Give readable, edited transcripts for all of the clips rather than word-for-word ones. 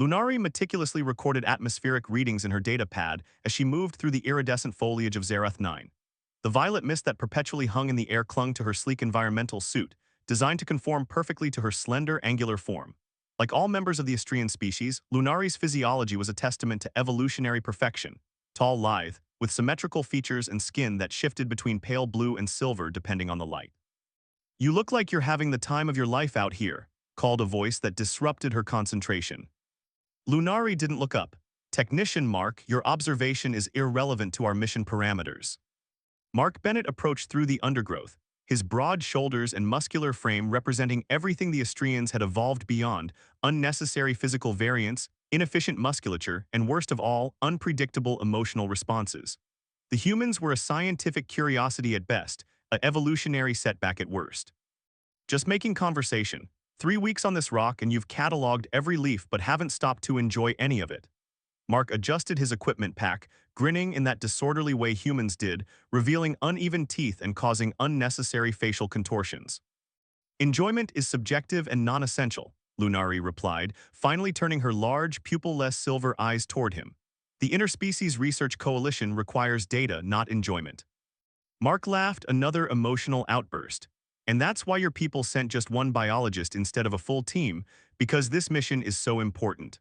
Lunari meticulously recorded atmospheric readings in her data pad as she moved through the iridescent foliage of Zerath 9. The violet mist that perpetually hung in the air clung to her sleek environmental suit, designed to conform perfectly to her slender, angular form. Like all members of the Astrian species, Lunari's physiology was a testament to evolutionary perfection, tall, lithe, with symmetrical features and skin that shifted between pale blue and silver depending on the light. "You look like you're having the time of your life out here," called a voice that disrupted her concentration. Lunari didn't look up. "Technician Mark, your observation is irrelevant to our mission parameters." Mark Bennett approached through the undergrowth, his broad shoulders and muscular frame representing everything the Astrians had evolved beyond: unnecessary physical variance, inefficient musculature, and worst of all, unpredictable emotional responses. The humans were a scientific curiosity at best, an evolutionary setback at worst. "Just making conversation. 3 weeks on this rock and you've cataloged every leaf but haven't stopped to enjoy any of it." Mark adjusted his equipment pack, grinning in that disorderly way humans did, revealing uneven teeth and causing unnecessary facial contortions. "Enjoyment is subjective and non-essential," Lunari replied, finally turning her large, pupil-less silver eyes toward him. "The Interspecies Research Coalition requires data, not enjoyment." Mark laughed, another emotional outburst. "And that's why your people sent just one biologist instead of a full team, because this mission is so important."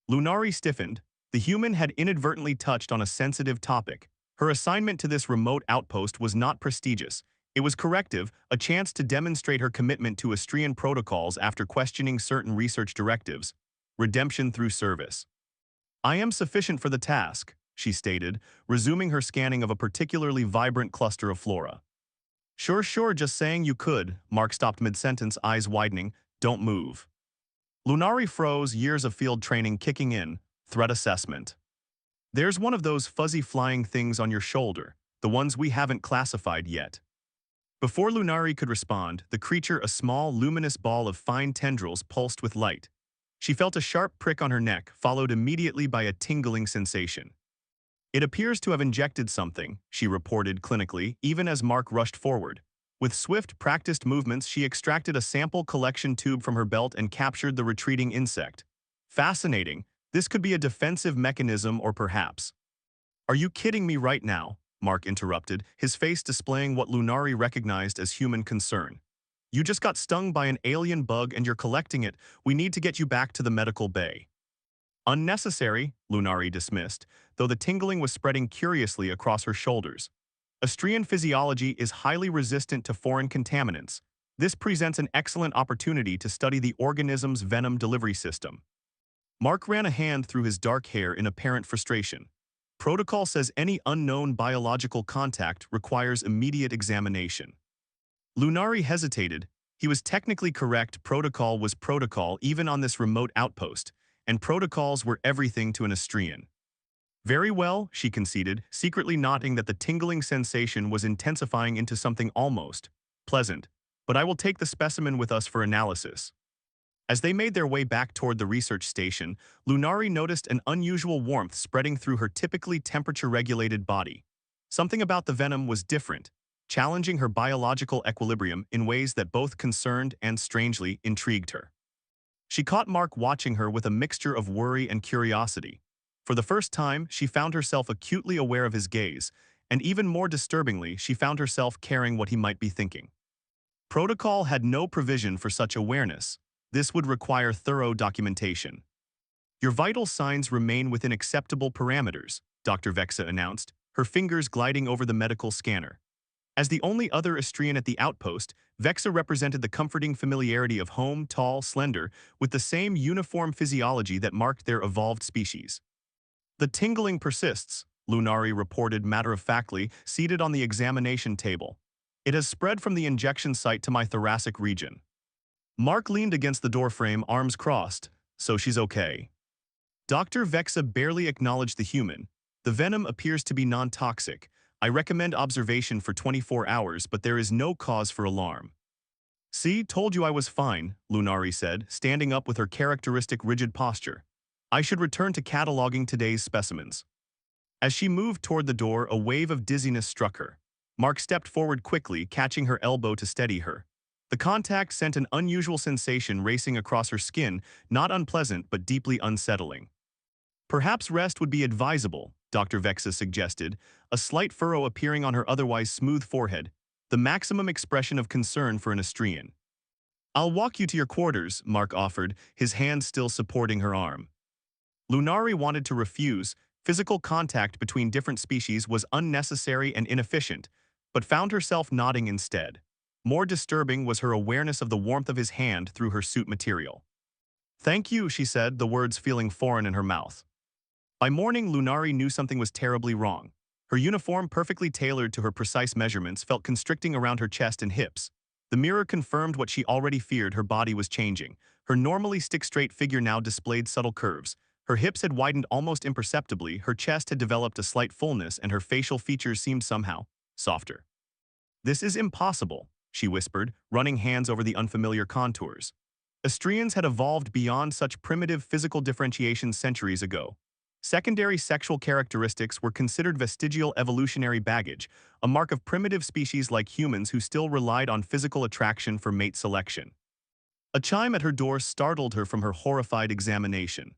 Lunari stiffened. The human had inadvertently touched on a sensitive topic. Her assignment to this remote outpost was not prestigious. It was corrective, a chance to demonstrate her commitment to Astrian protocols after questioning certain research directives. Redemption through service. "I am sufficient for the task," she stated, resuming her scanning of a particularly vibrant cluster of flora. Sure, just saying you could." Mark stopped mid-sentence, eyes widening. "Don't move." Lunari froze, years of field training kicking in. Threat assessment. "There's one of those fuzzy flying things on your shoulder, the ones we haven't classified yet." Before Lunari could respond, the creature, a small, luminous ball of fine tendrils, pulsed with light. She felt a sharp prick on her neck, followed immediately by a tingling sensation. "It appears to have injected something," she reported clinically, even as Mark rushed forward. With swift, practiced movements, she extracted a sample collection tube from her belt and captured the retreating insect. "Fascinating. This could be a defensive mechanism or perhaps—" "Are you kidding me right now?" Mark interrupted, his face displaying what Lunari recognized as human concern. "You just got stung by an alien bug and you're collecting it. We need to get you back to the medical bay." "Unnecessary," Lunari dismissed, though the tingling was spreading curiously across her shoulders. "Astrian physiology is highly resistant to foreign contaminants. This presents an excellent opportunity to study the organism's venom delivery system." Mark ran a hand through his dark hair in apparent frustration. "Protocol says any unknown biological contact requires immediate examination." Lunari hesitated. He was technically correct. Protocol was protocol even on this remote outpost, and protocols were everything to an Astrian. "Very well," she conceded, secretly noting that the tingling sensation was intensifying into something almost pleasant. "But I will take the specimen with us for analysis." As they made their way back toward the research station, Lunari noticed an unusual warmth spreading through her typically temperature-regulated body. Something about the venom was different, challenging her biological equilibrium in ways that both concerned and, strangely, intrigued her. She caught Mark watching her with a mixture of worry and curiosity. For the first time, she found herself acutely aware of his gaze, and even more disturbingly, she found herself caring what he might be thinking. Protocol had no provision for such awareness. This would require thorough documentation. "Your vital signs remain within acceptable parameters," Dr. Vexa announced, her fingers gliding over the medical scanner. As the only other Astrian at the outpost, Vexa represented the comforting familiarity of home, tall, slender, with the same uniform physiology that marked their evolved species. "The tingling persists," Lunari reported matter-of-factly, seated on the examination table. "It has spread from the injection site to my thoracic region." Mark leaned against the doorframe, arms crossed. "So she's okay." Dr. Vexa barely acknowledged the human. "The venom appears to be non-toxic. I recommend observation for 24 hours, but there is no cause for alarm." "See, told you I was fine," Lunari said, standing up with her characteristic rigid posture. "I should return to cataloging today's specimens." As she moved toward the door, a wave of dizziness struck her. Mark stepped forward quickly, catching her elbow to steady her. The contact sent an unusual sensation racing across her skin, not unpleasant but deeply unsettling. Perhaps rest would be advisable, Dr. Vexa suggested, a slight furrow appearing on her otherwise smooth forehead, the maximum expression of concern for an Astrian. I'll walk you to your quarters, Mark offered, his hand still supporting her arm. Lunari wanted to refuse. Physical contact between different species was unnecessary and inefficient, but found herself nodding instead. More disturbing was her awareness of the warmth of his hand through her suit material. Thank you, she said, the words feeling foreign in her mouth. By morning, Lunari knew something was terribly wrong. Her uniform, perfectly tailored to her precise measurements, felt constricting around her chest and hips. The mirror confirmed what she already feared: her body was changing. Her normally stick-straight figure now displayed subtle curves. Her hips had widened almost imperceptibly, her chest had developed a slight fullness, and her facial features seemed somehow softer. This is impossible, she whispered, running hands over the unfamiliar contours. Astrians had evolved beyond such primitive physical differentiation centuries ago. Secondary sexual characteristics were considered vestigial evolutionary baggage, a mark of primitive species like humans who still relied on physical attraction for mate selection. A chime at her door startled her from her horrified examination.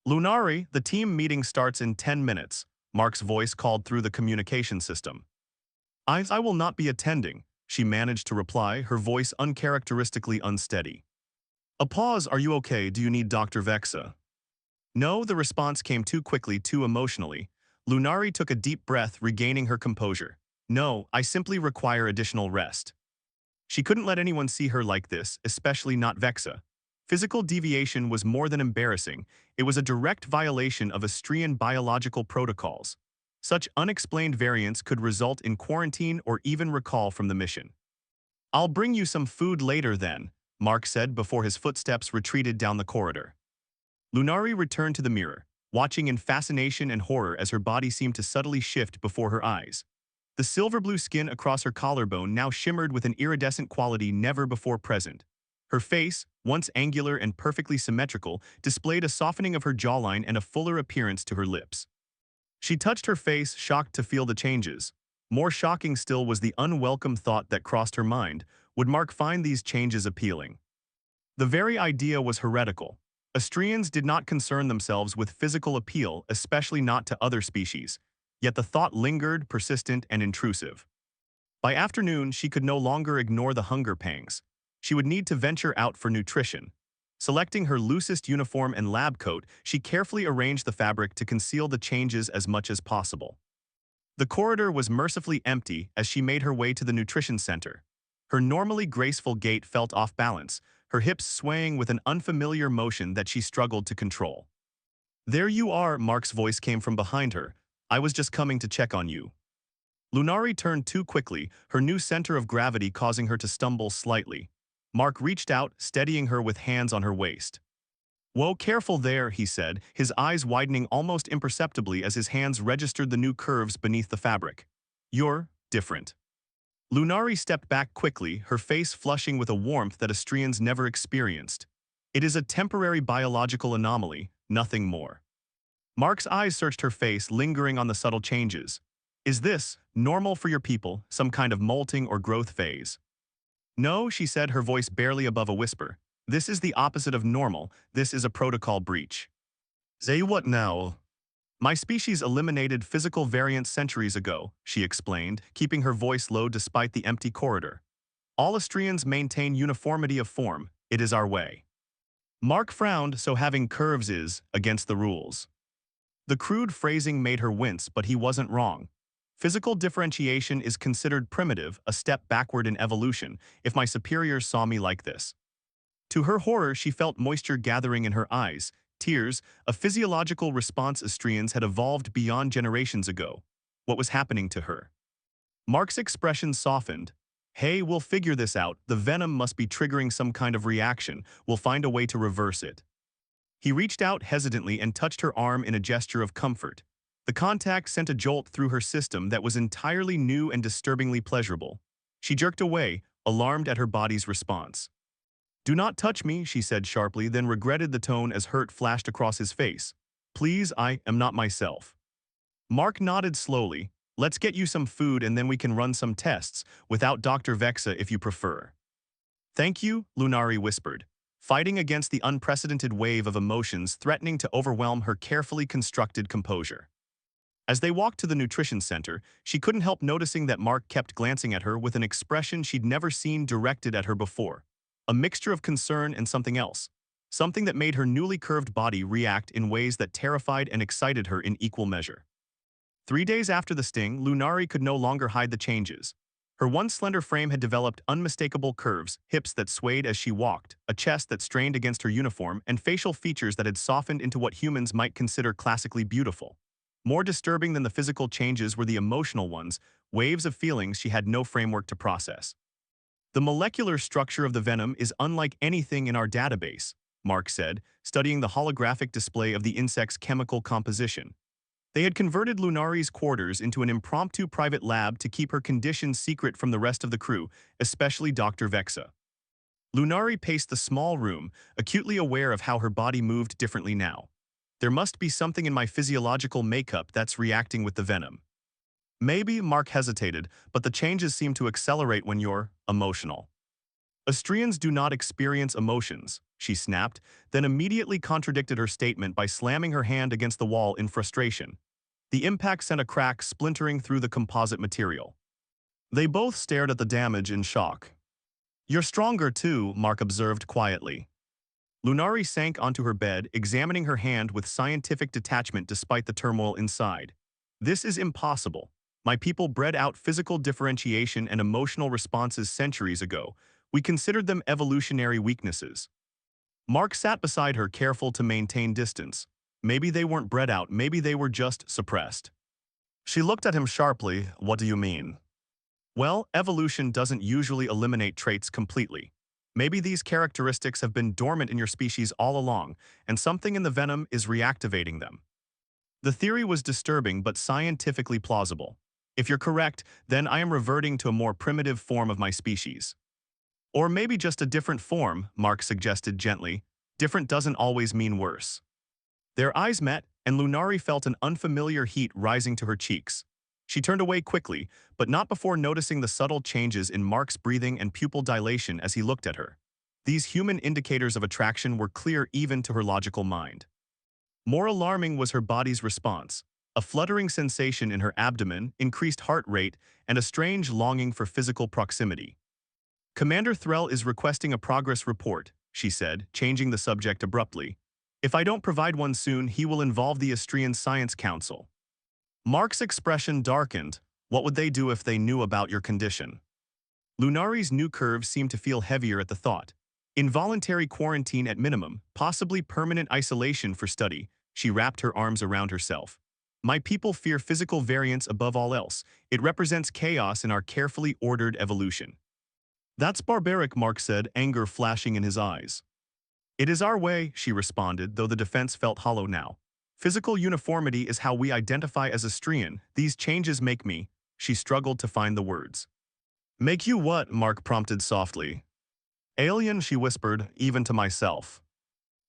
Lunari, the team meeting starts in 10 minutes, Mark's voice called through the communication system. I will not be attending, she managed to reply, her voice uncharacteristically unsteady. A pause. Are you okay? Do you need Dr. Vexa? No, the response came too quickly, too emotionally. Lunari took a deep breath, regaining her composure. No, I simply require additional rest. She couldn't let anyone see her like this, especially not Vexa. Physical deviation was more than embarrassing. It was a direct violation of Astrian biological protocols. Such unexplained variants could result in quarantine or even recall from the mission. I'll bring you some food later then, Mark said before his footsteps retreated down the corridor. Lunari returned to the mirror, watching in fascination and horror as her body seemed to subtly shift before her eyes. The silver-blue skin across her collarbone now shimmered with an iridescent quality never before present. Her face, once angular and perfectly symmetrical, displayed a softening of her jawline and a fuller appearance to her lips. She touched her face, shocked to feel the changes. More shocking still was the unwelcome thought that crossed her mind: would Mark find these changes appealing? The very idea was heretical. Astrians did not concern themselves with physical appeal, especially not to other species. Yet the thought lingered, persistent and intrusive. By afternoon, she could no longer ignore the hunger pangs. She would need to venture out for nutrition. Selecting her loosest uniform and lab coat, she carefully arranged the fabric to conceal the changes as much as possible. The corridor was mercifully empty as she made her way to the nutrition center. Her normally graceful gait felt off balance, her hips swaying with an unfamiliar motion that she struggled to control. There you are, Mark's voice came from behind her. I was just coming to check on you. Lunari turned too quickly, her new center of gravity causing her to stumble slightly. Mark reached out, steadying her with hands on her waist. Whoa, careful there, he said, his eyes widening almost imperceptibly as his hands registered the new curves beneath the fabric. You're different. Lunari stepped back quickly, her face flushing with a warmth that Astrians never experienced. It is a temporary biological anomaly, nothing more. Mark's eyes searched her face, lingering on the subtle changes. Is this normal for your people, some kind of molting or growth phase? No, she said, her voice barely above a whisper. This is the opposite of normal. This is a protocol breach. Say what now? My species eliminated physical variants centuries ago, she explained, keeping her voice low despite the empty corridor. All Astrians maintain uniformity of form. It is our way. Mark frowned, so having curves is against the rules. The crude phrasing made her wince, but he wasn't wrong. Physical differentiation is considered primitive, a step backward in evolution, if my superiors saw me like this. To her horror, she felt moisture gathering in her eyes, tears, a physiological response Astrians had evolved beyond generations ago. What was happening to her? Mark's expression softened. Hey, we'll figure this out. The venom must be triggering some kind of reaction. We'll find a way to reverse it. He reached out hesitantly and touched her arm in a gesture of comfort. The contact sent a jolt through her system that was entirely new and disturbingly pleasurable. She jerked away, alarmed at her body's response. Do not touch me, she said sharply, then regretted the tone as hurt flashed across his face. Please, I am not myself. Mark nodded slowly. Let's get you some food and then we can run some tests, without Dr. Vexa if you prefer. Thank you, Lunari whispered, fighting against the unprecedented wave of emotions threatening to overwhelm her carefully constructed composure. As they walked to the nutrition center, she couldn't help noticing that Mark kept glancing at her with an expression she'd never seen directed at her before. A mixture of concern and something else. Something that made her newly curved body react in ways that terrified and excited her in equal measure. 3 days after the sting, Lunari could no longer hide the changes. Her once slender frame had developed unmistakable curves, hips that swayed as she walked, a chest that strained against her uniform, and facial features that had softened into what humans might consider classically beautiful. More disturbing than the physical changes were the emotional ones, waves of feelings she had no framework to process. The molecular structure of the venom is unlike anything in our database, Mark said, studying the holographic display of the insect's chemical composition. They had converted Lunari's quarters into an impromptu private lab to keep her condition secret from the rest of the crew, especially Dr. Vexa. Lunari paced the small room, acutely aware of how her body moved differently now. There must be something in my physiological makeup that's reacting with the venom. Maybe, Mark hesitated, but the changes seem to accelerate when you're emotional. Astrians do not experience emotions, she snapped, then immediately contradicted her statement by slamming her hand against the wall in frustration. The impact sent a crack splintering through the composite material. They both stared at the damage in shock. You're stronger too, Mark observed quietly. Lunari sank onto her bed, examining her hand with scientific detachment despite the turmoil inside. This is impossible. My people bred out physical differentiation and emotional responses centuries ago. We considered them evolutionary weaknesses. Mark sat beside her, careful to maintain distance. Maybe they weren't bred out, maybe they were just suppressed. She looked at him sharply. What do you mean? Well, evolution doesn't usually eliminate traits completely. Maybe these characteristics have been dormant in your species all along, and something in the venom is reactivating them. The theory was disturbing but scientifically plausible. If you're correct, then I am reverting to a more primitive form of my species. Or maybe just a different form, Mark suggested gently. Different doesn't always mean worse. Their eyes met, and Lunari felt an unfamiliar heat rising to her cheeks. She turned away quickly, but not before noticing the subtle changes in Mark's breathing and pupil dilation as he looked at her. These human indicators of attraction were clear even to her logical mind. More alarming was her body's response. A fluttering sensation in her abdomen, increased heart rate, and a strange longing for physical proximity. Commander Threll is requesting a progress report, she said, changing the subject abruptly. If I don't provide one soon, he will involve the Astrian Science Council. Mark's expression darkened. What would they do if they knew about your condition? Lunari's new curves seemed to feel heavier at the thought. Involuntary quarantine at minimum, possibly permanent isolation for study. She wrapped her arms around herself. My people fear physical variance above all else. It represents chaos in our carefully ordered evolution. That's barbaric, Mark said, anger flashing in his eyes. It is our way, she responded, though the defense felt hollow now. Physical uniformity is how we identify as Astrian. These changes make me. She struggled to find the words. Make you what? Mark prompted softly. Alien, she whispered, even to myself.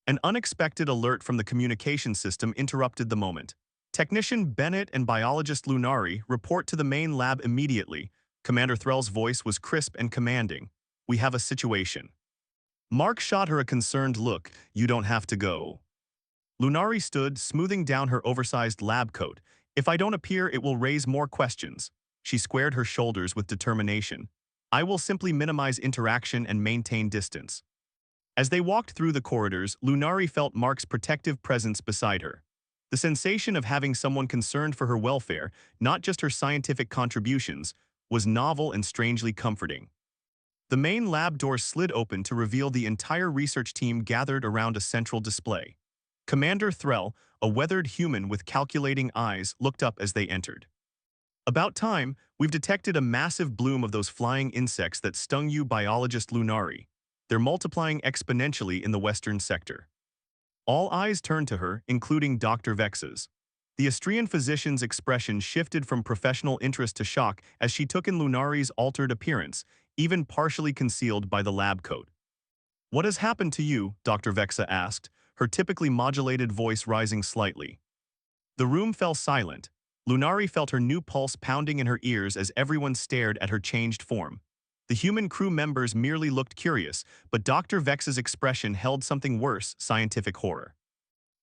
An unexpected alert from the communication system interrupted the moment. Technician Bennett and biologist Lunari report to the main lab immediately. Commander Threll's voice was crisp and commanding. We have a situation. Mark shot her a concerned look. You don't have to go. Lunari stood, smoothing down her oversized lab coat. If I don't appear, it will raise more questions. She squared her shoulders with determination. I will simply minimize interaction and maintain distance. As they walked through the corridors, Lunari felt Mark's protective presence beside her. The sensation of having someone concerned for her welfare, not just her scientific contributions, was novel and strangely comforting. The main lab door slid open to reveal the entire research team gathered around a central display. Commander Threll, a weathered human with calculating eyes, looked up as they entered. About time, we've detected a massive bloom of those flying insects that stung you, biologist Lunari. They're multiplying exponentially in the western sector. All eyes turned to her, including Dr. Vex's. The Astrian physician's expression shifted from professional interest to shock as she took in Lunari's altered appearance, even partially concealed by the lab coat. What has happened to you? Dr. Vexa asked, her typically modulated voice rising slightly. The room fell silent. Lunari felt her new pulse pounding in her ears as everyone stared at her changed form. The human crew members merely looked curious, but Dr. Vex's expression held something worse, scientific horror.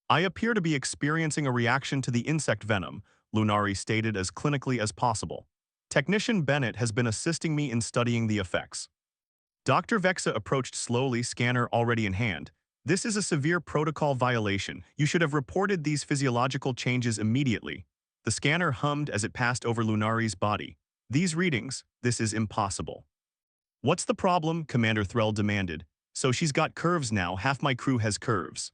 I appear to be experiencing a reaction to the insect venom, Lunari stated as clinically as possible. Technician Bennett has been assisting me in studying the effects. Dr. Vexa approached slowly, scanner already in hand. This is a severe protocol violation. You should have reported these physiological changes immediately. The scanner hummed as it passed over Lunari's body. These readings, this is impossible. What's the problem? Commander Threll demanded. So she's got curves now, half my crew has curves.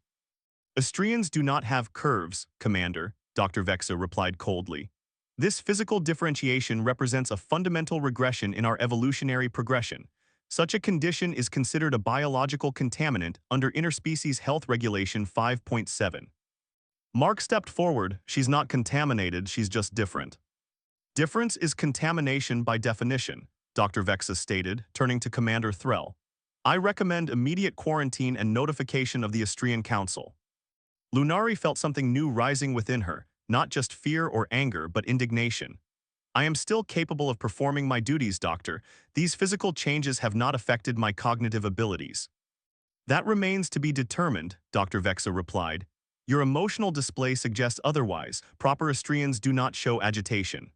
Astrians do not have curves, Commander, Dr. Vexa replied coldly. This physical differentiation represents a fundamental regression in our evolutionary progression. Such a condition is considered a biological contaminant under Interspecies Health Regulation 5.7. Mark stepped forward. She's not contaminated, she's just different. Difference is contamination by definition, Dr. Vexa stated, turning to Commander Threll. I recommend immediate quarantine and notification of the Astrian Council. Lunari felt something new rising within her, not just fear or anger but indignation. I am still capable of performing my duties, Doctor. These physical changes have not affected my cognitive abilities. That remains to be determined, Dr. Vexa replied. Your emotional display suggests otherwise. Proper Astrians do not show agitation.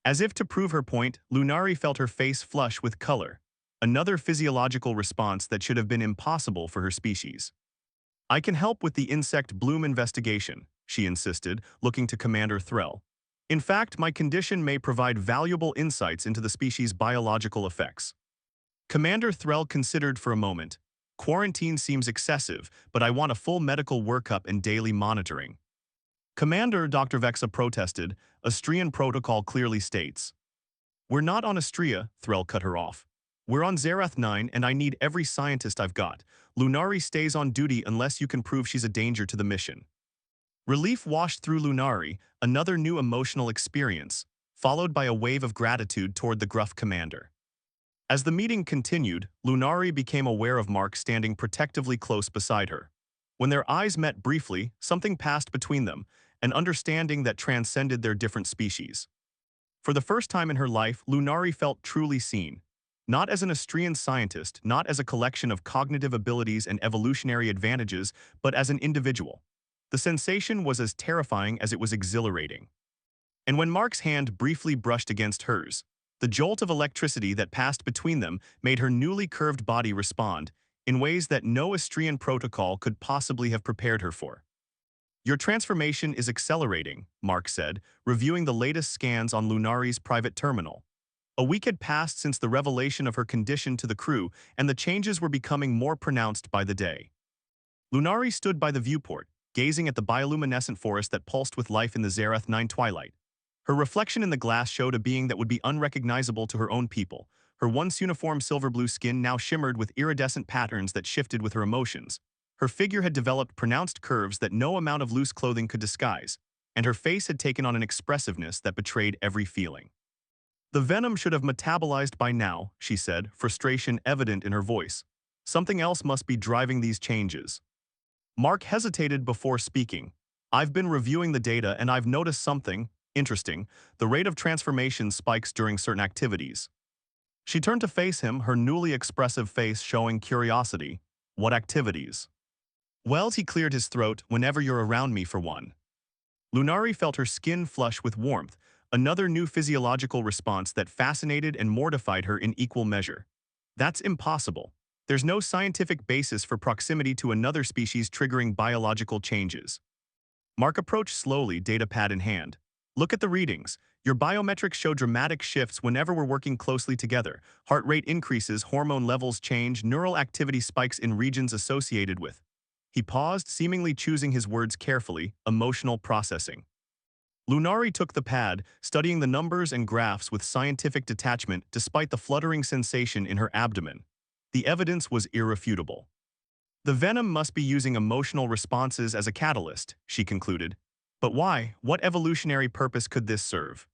As if to prove her point, Lunari felt her face flush with color, another physiological response that should have been impossible for her species. I can help with the insect bloom investigation, she insisted, looking to Commander Threll. In fact, my condition may provide valuable insights into the species' biological effects. Commander Threll considered for a moment. Quarantine seems excessive, but I want a full medical workup and daily monitoring. Commander, Dr. Vexa protested, Astrian protocol clearly states. We're not on Astria, Threll cut her off. We're on Zerath 9 and I need every scientist I've got. Lunari stays on duty unless you can prove she's a danger to the mission. Relief washed through Lunari, another new emotional experience, followed by a wave of gratitude toward the gruff commander. As the meeting continued, Lunari became aware of Mark standing protectively close beside her. When their eyes met briefly, something passed between them, an understanding that transcended their different species. For the first time in her life, Lunari felt truly seen. Not as an Astrian scientist, not as a collection of cognitive abilities and evolutionary advantages, but as an individual. The sensation was as terrifying as it was exhilarating. And when Mark's hand briefly brushed against hers, the jolt of electricity that passed between them made her newly curved body respond in ways that no Astrian protocol could possibly have prepared her for. Your transformation is accelerating, Mark said, reviewing the latest scans on Lunari's private terminal. A week had passed since the revelation of her condition to the crew, and the changes were becoming more pronounced by the day. Lunari stood by the viewport, gazing at the bioluminescent forest that pulsed with life in the Zerath 9 twilight. Her reflection in the glass showed a being that would be unrecognizable to her own people. Her once uniform silver-blue skin now shimmered with iridescent patterns that shifted with her emotions. Her figure had developed pronounced curves that no amount of loose clothing could disguise, and her face had taken on an expressiveness that betrayed every feeling. The venom should have metabolized by now, she said, frustration evident in her voice. Something else must be driving these changes. Mark hesitated before speaking. I've been reviewing the data and I've noticed something interesting. The rate of transformation spikes during certain activities. She turned to face him, her newly expressive face showing curiosity. What activities? Well, he cleared his throat, whenever you're around me for one. Lunari felt her skin flush with warmth, another new physiological response that fascinated and mortified her in equal measure. That's impossible. There's no scientific basis for proximity to another species triggering biological changes. Mark approached slowly, datapad in hand. Look at the readings. Your biometrics show dramatic shifts whenever we're working closely together. Heart rate increases, hormone levels change, neural activity spikes in regions associated with. He paused, seemingly choosing his words carefully, emotional processing. Lunari took the pad, studying the numbers and graphs with scientific detachment despite the fluttering sensation in her abdomen. The evidence was irrefutable. The venom must be using emotional responses as a catalyst, she concluded. But why? What evolutionary purpose could this serve?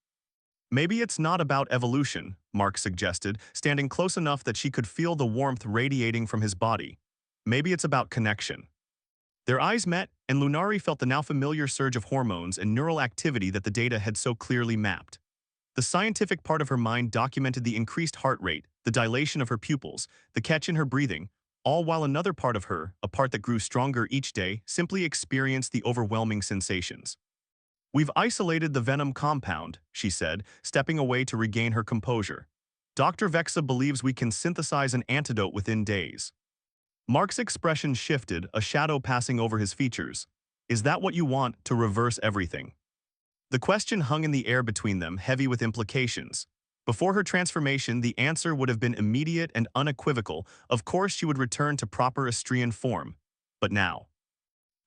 Maybe it's not about evolution, Mark suggested, standing close enough that she could feel the warmth radiating from his body. Maybe it's about connection. Their eyes met, and Lunari felt the now familiar surge of hormones and neural activity that the data had so clearly mapped. The scientific part of her mind documented the increased heart rate, the dilation of her pupils, the catch in her breathing, all while another part of her, a part that grew stronger each day, simply experienced the overwhelming sensations. "We've isolated the venom compound," she said, stepping away to regain her composure. "Dr. Vexa believes we can synthesize an antidote within days." Mark's expression shifted, a shadow passing over his features. "Is that what you want, to reverse everything?" The question hung in the air between them, heavy with implications. Before her transformation, the answer would have been immediate and unequivocal. Of course, she would return to proper Astrian form. But now,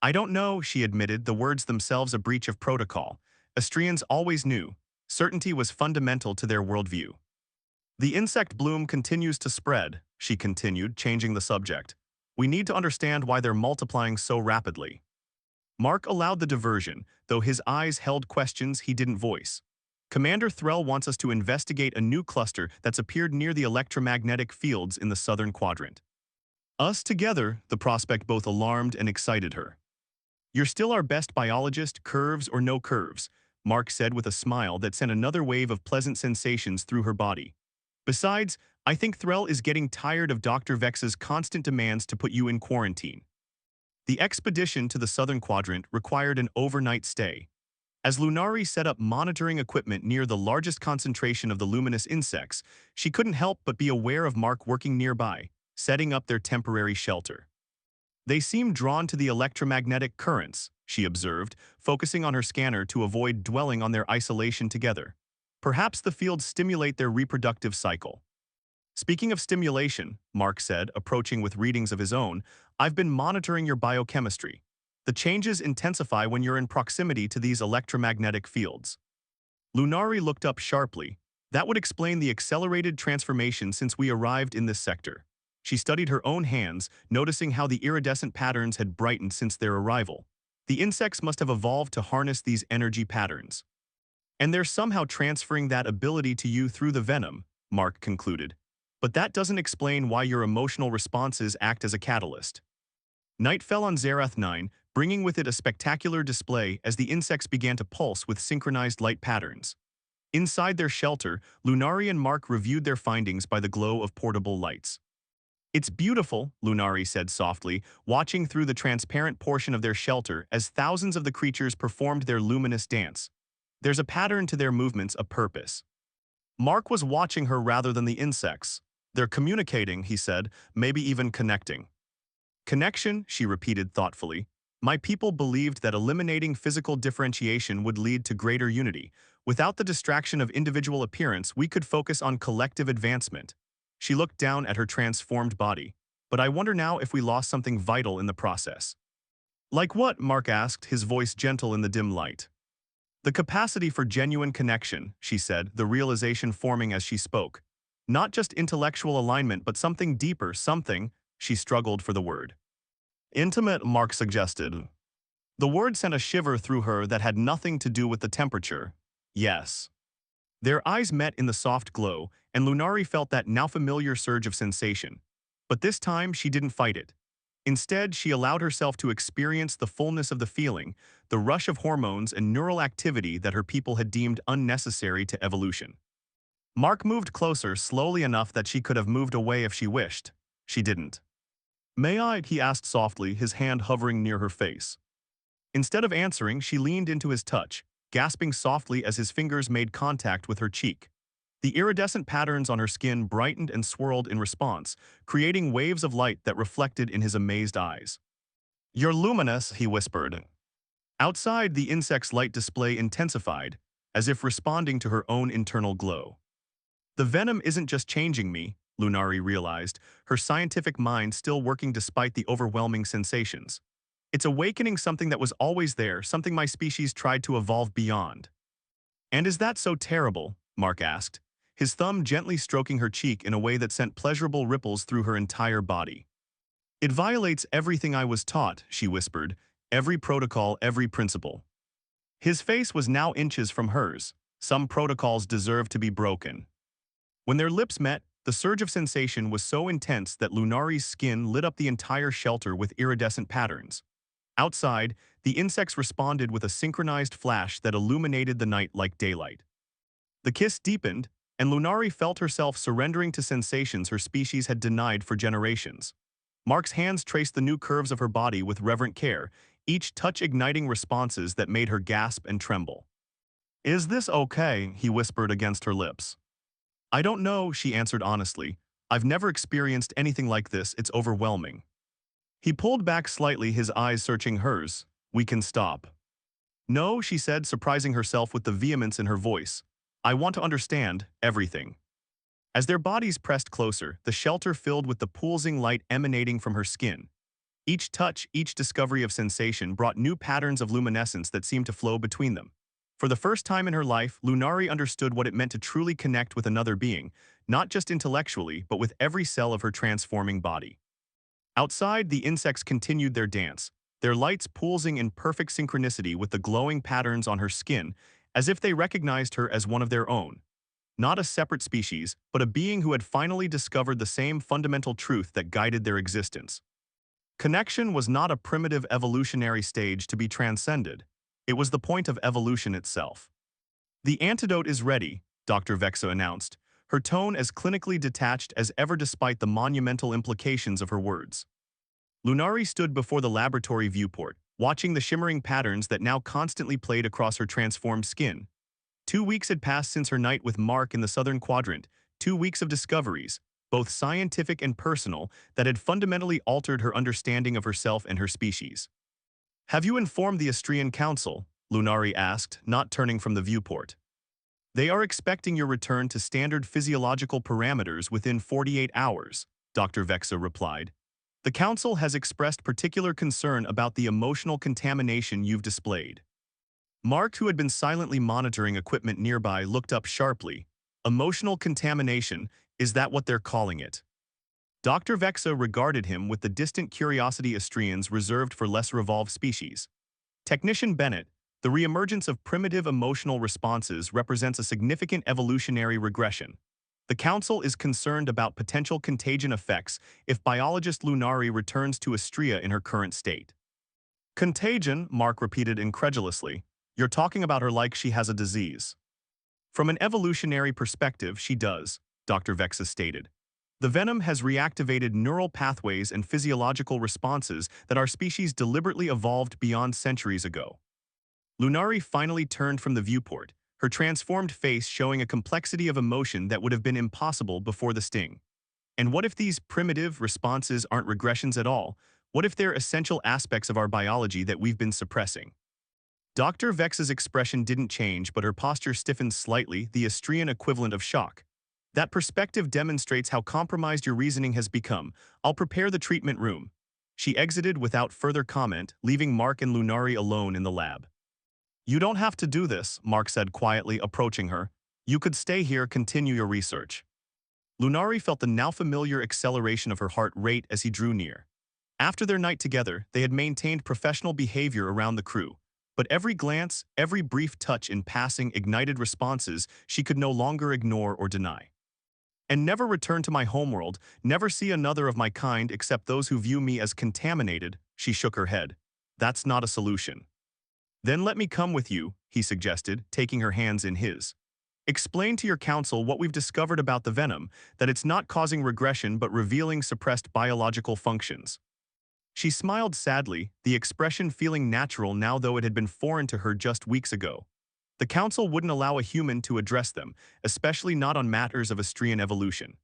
"I don't know," she admitted, the words themselves a breach of protocol. Astrians always knew. Certainty was fundamental to their worldview. "The insect bloom continues to spread," she continued, changing the subject. "We need to understand why they're multiplying so rapidly." Mark allowed the diversion, though his eyes held questions he didn't voice. "Commander Threll wants us to investigate a new cluster that's appeared near the electromagnetic fields in the southern quadrant." Us together, the prospect both alarmed and excited her. "You're still our best biologist, curves or no curves," Mark said with a smile that sent another wave of pleasant sensations through her body. "Besides, I think Threll is getting tired of Dr. Vex's constant demands to put you in quarantine." The expedition to the southern quadrant required an overnight stay. As Lunari set up monitoring equipment near the largest concentration of the luminous insects, she couldn't help but be aware of Mark working nearby, setting up their temporary shelter. "They seem drawn to the electromagnetic currents," she observed, focusing on her scanner to avoid dwelling on their isolation together. "Perhaps the fields stimulate their reproductive cycle." "Speaking of stimulation," Mark said, approaching with readings of his own, "I've been monitoring your biochemistry. The changes intensify when you're in proximity to these electromagnetic fields." Lunari looked up sharply. "That would explain the accelerated transformation since we arrived in this sector." She studied her own hands, noticing how the iridescent patterns had brightened since their arrival. The insects must have evolved to harness these energy patterns. "And they're somehow transferring that ability to you through the venom," Mark concluded. "But that doesn't explain why your emotional responses act as a catalyst." Night fell on Zerath 9, bringing with it a spectacular display as the insects began to pulse with synchronized light patterns. Inside their shelter, Lunari and Mark reviewed their findings by the glow of portable lights. "It's beautiful," Lunari said softly, watching through the transparent portion of their shelter as thousands of the creatures performed their luminous dance. "There's a pattern to their movements, a purpose." Mark was watching her rather than the insects. "They're communicating," he said, "maybe even connecting." "Connection," she repeated thoughtfully. "My people believed that eliminating physical differentiation would lead to greater unity. Without the distraction of individual appearance, we could focus on collective advancement." She looked down at her transformed body. "But I wonder now if we lost something vital in the process." "Like what?" Mark asked, his voice gentle in the dim light. "The capacity for genuine connection," she said, the realization forming as she spoke. "Not just intellectual alignment, but something deeper, something—" She struggled for the word. "Intimate," Mark suggested. The word sent a shiver through her that had nothing to do with the temperature. "Yes." Their eyes met in the soft glow, and Lunari felt that now familiar surge of sensation. But this time, she didn't fight it. Instead, she allowed herself to experience the fullness of the feeling, the rush of hormones and neural activity that her people had deemed unnecessary to evolution. Mark moved closer, slowly enough that she could have moved away if she wished. She didn't. "May I?" he asked softly, his hand hovering near her face. Instead of answering, she leaned into his touch, gasping softly as his fingers made contact with her cheek. The iridescent patterns on her skin brightened and swirled in response, creating waves of light that reflected in his amazed eyes. "You're luminous," he whispered. Outside, the insect's light display intensified, as if responding to her own internal glow. "The venom isn't just changing me," Lunari realized, her scientific mind still working despite the overwhelming sensations. "It's awakening something that was always there, something my species tried to evolve beyond." "And is that so terrible?" Mark asked, his thumb gently stroking her cheek in a way that sent pleasurable ripples through her entire body. "It violates everything I was taught," she whispered, "every protocol, every principle." His face was now inches from hers. Some protocols deserve to be broken. When their lips met, the surge of sensation was so intense that Lunari's skin lit up the entire shelter with iridescent patterns. Outside, the insects responded with a synchronized flash that illuminated the night like daylight. The kiss deepened, and Lunari felt herself surrendering to sensations her species had denied for generations. Mark's hands traced the new curves of her body with reverent care, each touch igniting responses that made her gasp and tremble. "Is this okay?" he whispered against her lips. "I don't know," she answered honestly. "I've never experienced anything like this. It's overwhelming." He pulled back slightly, his eyes searching hers. "We can stop." "No," she said, surprising herself with the vehemence in her voice. "I want to understand everything." As their bodies pressed closer, the shelter filled with the pulsing light emanating from her skin. Each touch, each discovery of sensation brought new patterns of luminescence that seemed to flow between them. For the first time in her life, Lunari understood what it meant to truly connect with another being, not just intellectually, but with every cell of her transforming body. Outside, the insects continued their dance, their lights pulsing in perfect synchronicity with the glowing patterns on her skin, as if they recognized her as one of their own. Not a separate species, but a being who had finally discovered the same fundamental truth that guided their existence. Connection was not a primitive evolutionary stage to be transcended. It was the point of evolution itself. "The antidote is ready," Dr. Vexa announced, her tone as clinically detached as ever despite the monumental implications of her words. Lunari stood before the laboratory viewport, watching the shimmering patterns that now constantly played across her transformed skin. 2 weeks had passed since her night with Mark in the southern quadrant, 2 weeks of discoveries, both scientific and personal, that had fundamentally altered her understanding of herself and her species. "Have you informed the Astrian Council?" Lunari asked, not turning from the viewport. "They are expecting your return to standard physiological parameters within 48 hours, Dr. Vexa replied. "The Council has expressed particular concern about the emotional contamination you've displayed." Mark, who had been silently monitoring equipment nearby, looked up sharply. "Emotional contamination, is that what they're calling it?" Dr. Vexa regarded him with the distant curiosity Astrians reserved for less evolved species. "Technician Bennett, the reemergence of primitive emotional responses represents a significant evolutionary regression. The Council is concerned about potential contagion effects if biologist Lunari returns to Astria in her current state." "Contagion," Mark repeated incredulously. "You're talking about her like she has a disease." "From an evolutionary perspective, she does," Dr. Vexa stated. "The venom has reactivated neural pathways and physiological responses that our species deliberately evolved beyond centuries ago." Lunari finally turned from the viewport, her transformed face showing a complexity of emotion that would have been impossible before the sting. "And what if these primitive responses aren't regressions at all? What if they're essential aspects of our biology that we've been suppressing?" Dr. Vex's expression didn't change, but her posture stiffened slightly, the Astrian equivalent of shock. "That perspective demonstrates how compromised your reasoning has become. I'll prepare the treatment room." She exited without further comment, leaving Mark and Lunari alone in the lab. "You don't have to do this," Mark said quietly, approaching her. "You could stay here, continue your research." Lunari felt the now familiar acceleration of her heart rate as he drew near. After their night together, they had maintained professional behavior around the crew. But every glance, every brief touch in passing ignited responses she could no longer ignore or deny. "And never return to my homeworld, never see another of my kind except those who view me as contaminated," she shook her head. "That's not a solution." "Then let me come with you," he suggested, taking her hands in his. "Explain to your council what we've discovered about the venom, that it's not causing regression but revealing suppressed biological functions." She smiled sadly, the expression feeling natural now though it had been foreign to her just weeks ago. The council wouldn't allow a human to address them, especially not on matters of Astrian evolution.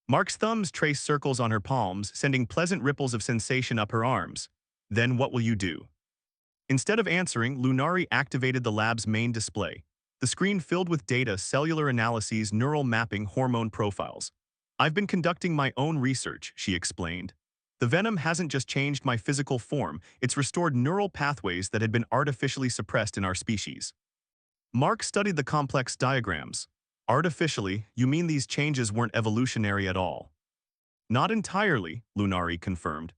Mark's thumbs traced circles on her palms, sending pleasant ripples of sensation up her arms. "Then what will you do?" Instead of answering, Lunari activated the lab's main display. The screen filled with data, cellular analyses, neural mapping, hormone profiles. "I've been conducting my own research," she explained. "The venom hasn't just changed my physical form, it's restored neural pathways that had been artificially suppressed in our species." Mark studied the complex diagrams. "Artificially, you mean these changes weren't evolutionary at all?" "Not entirely," Lunari confirmed.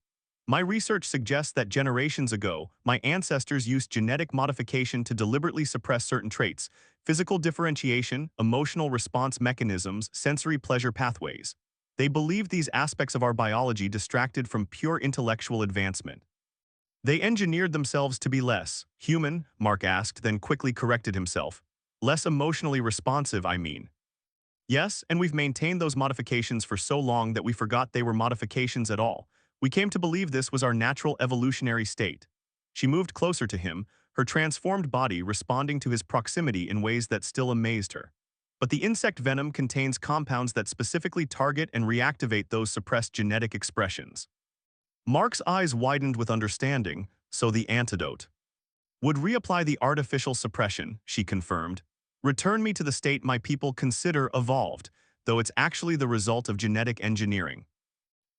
"My research suggests that generations ago, my ancestors used genetic modification to deliberately suppress certain traits, physical differentiation, emotional response mechanisms, sensory pleasure pathways. They believed these aspects of our biology distracted from pure intellectual advancement." "They engineered themselves to be less human?" Mark asked, then quickly corrected himself. Less emotionally responsive, I mean. Yes, and we've maintained those modifications for so long that we forgot they were modifications at all. We came to believe this was our natural evolutionary state. She moved closer to him, her transformed body responding to his proximity in ways that still amazed her. But the insect venom contains compounds that specifically target and reactivate those suppressed genetic expressions. Mark's eyes widened with understanding, so the antidote would reapply the artificial suppression, she confirmed. Return me to the state my people consider evolved, though it's actually the result of genetic engineering.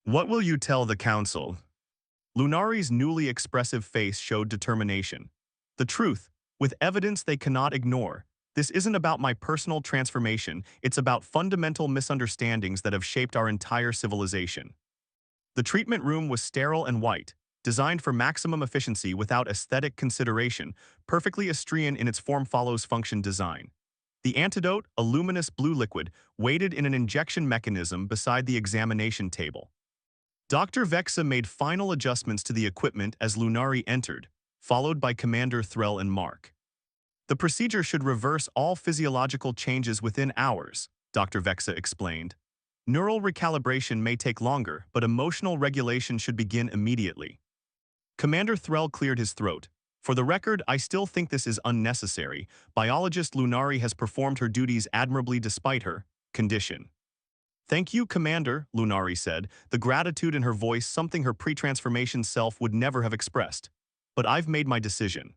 What will you tell the council? Lunari's newly expressive face showed determination. The truth, with evidence they cannot ignore. This isn't about my personal transformation, it's about fundamental misunderstandings that have shaped our entire civilization. The treatment room was sterile and white, designed for maximum efficiency without aesthetic consideration, perfectly Austrian in its form-follows-function design. The antidote, a luminous blue liquid, waited in an injection mechanism beside the examination table. Dr. Vexa made final adjustments to the equipment as Lunari entered, followed by Commander Threll and Mark. The procedure should reverse all physiological changes within hours, Dr. Vexa explained. Neural recalibration may take longer, but emotional regulation should begin immediately. Commander Threll cleared his throat. For the record, I still think this is unnecessary. Biologist Lunari has performed her duties admirably despite her condition. Thank you, Commander, Lunari said, the gratitude in her voice something her pre-transformation self would never have expressed. But I've made my decision.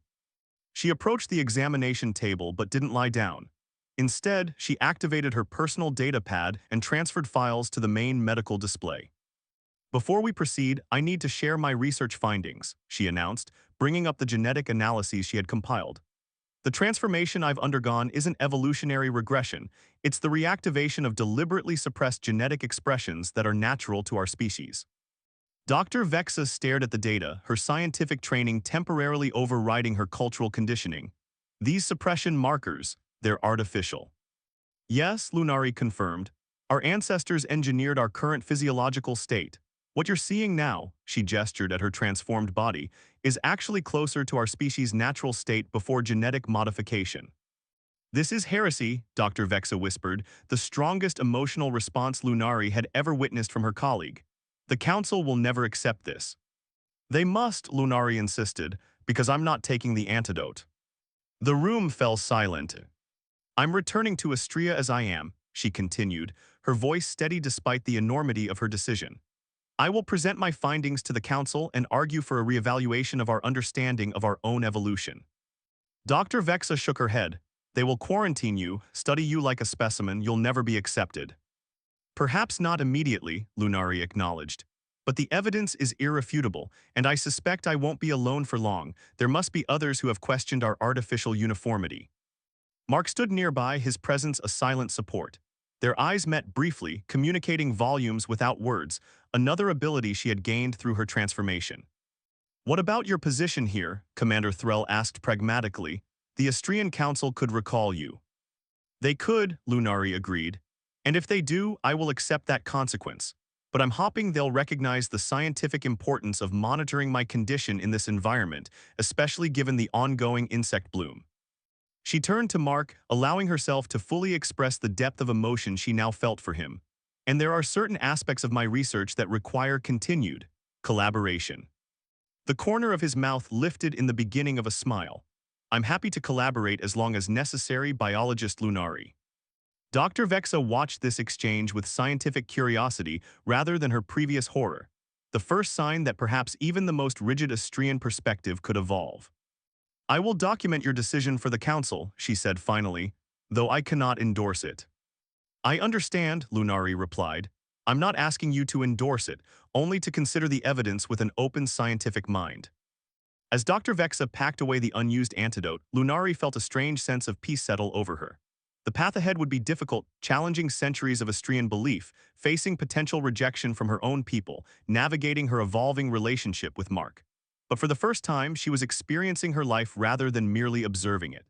She approached the examination table but didn't lie down. Instead, she activated her personal data pad and transferred files to the main medical display. Before we proceed, I need to share my research findings, she announced, bringing up the genetic analyses she had compiled. The transformation I've undergone isn't evolutionary regression, it's the reactivation of deliberately suppressed genetic expressions that are natural to our species. Dr. Vexa stared at the data, her scientific training temporarily overriding her cultural conditioning. These suppression markers, they're artificial. Yes, Lunari confirmed. Our ancestors engineered our current physiological state. What you're seeing now, she gestured at her transformed body, is actually closer to our species' natural state before genetic modification. This is heresy, Dr. Vexa whispered, the strongest emotional response Lunari had ever witnessed from her colleague. The council will never accept this. They must, Lunari insisted, because I'm not taking the antidote. The room fell silent. I'm returning to Astria as I am, she continued, her voice steady despite the enormity of her decision. I will present my findings to the council and argue for a reevaluation of our understanding of our own evolution. Dr. Vexa shook her head. They will quarantine you, study you like a specimen, you'll never be accepted. Perhaps not immediately, Lunari acknowledged. But the evidence is irrefutable, and I suspect I won't be alone for long. There must be others who have questioned our artificial uniformity. Mark stood nearby, his presence a silent support. Their eyes met briefly, communicating volumes without words, another ability she had gained through her transformation. What about your position here? Commander Threll asked pragmatically. The Astrian Council could recall you. They could, Lunari agreed. And if they do, I will accept that consequence. But I'm hoping they'll recognize the scientific importance of monitoring my condition in this environment, especially given the ongoing insect bloom. She turned to Mark, allowing herself to fully express the depth of emotion she now felt for him. And there are certain aspects of my research that require continued collaboration. The corner of his mouth lifted in the beginning of a smile. I'm happy to collaborate as long as necessary, biologist Lunari. Dr. Vexa watched this exchange with scientific curiosity rather than her previous horror, the first sign that perhaps even the most rigid Astrian perspective could evolve. I will document your decision for the council, she said finally, though I cannot endorse it. I understand, Lunari replied. I'm not asking you to endorse it, only to consider the evidence with an open scientific mind. As Dr. Vexa packed away the unused antidote, Lunari felt a strange sense of peace settle over her. The path ahead would be difficult, challenging centuries of Astrian belief, facing potential rejection from her own people, navigating her evolving relationship with Mark. But for the first time, she was experiencing her life rather than merely observing it.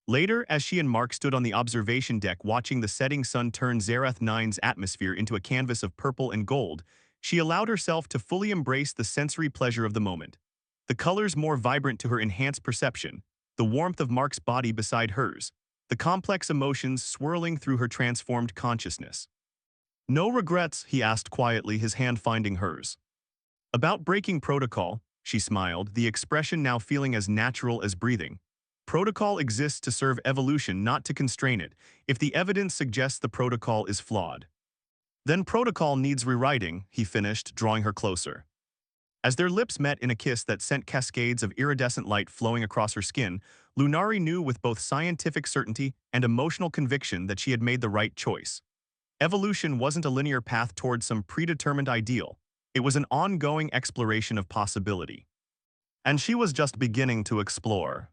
Later, as she and Mark stood on the observation deck watching the setting sun turn Zerath 9's atmosphere into a canvas of purple and gold, she allowed herself to fully embrace the sensory pleasure of the moment. The colors more vibrant to her enhanced perception, the warmth of Mark's body beside hers, the complex emotions swirling through her transformed consciousness. "No regrets?" he asked quietly, his hand finding hers. "About breaking protocol," she smiled, the expression now feeling as natural as breathing. "Protocol exists to serve evolution, not to constrain it. If the evidence suggests the protocol is flawed, then protocol needs rewriting," he finished, drawing her closer. As their lips met in a kiss that sent cascades of iridescent light flowing across her skin, Lunari knew with both scientific certainty and emotional conviction that she had made the right choice. Evolution wasn't a linear path toward some predetermined ideal. It was an ongoing exploration of possibility. And she was just beginning to explore.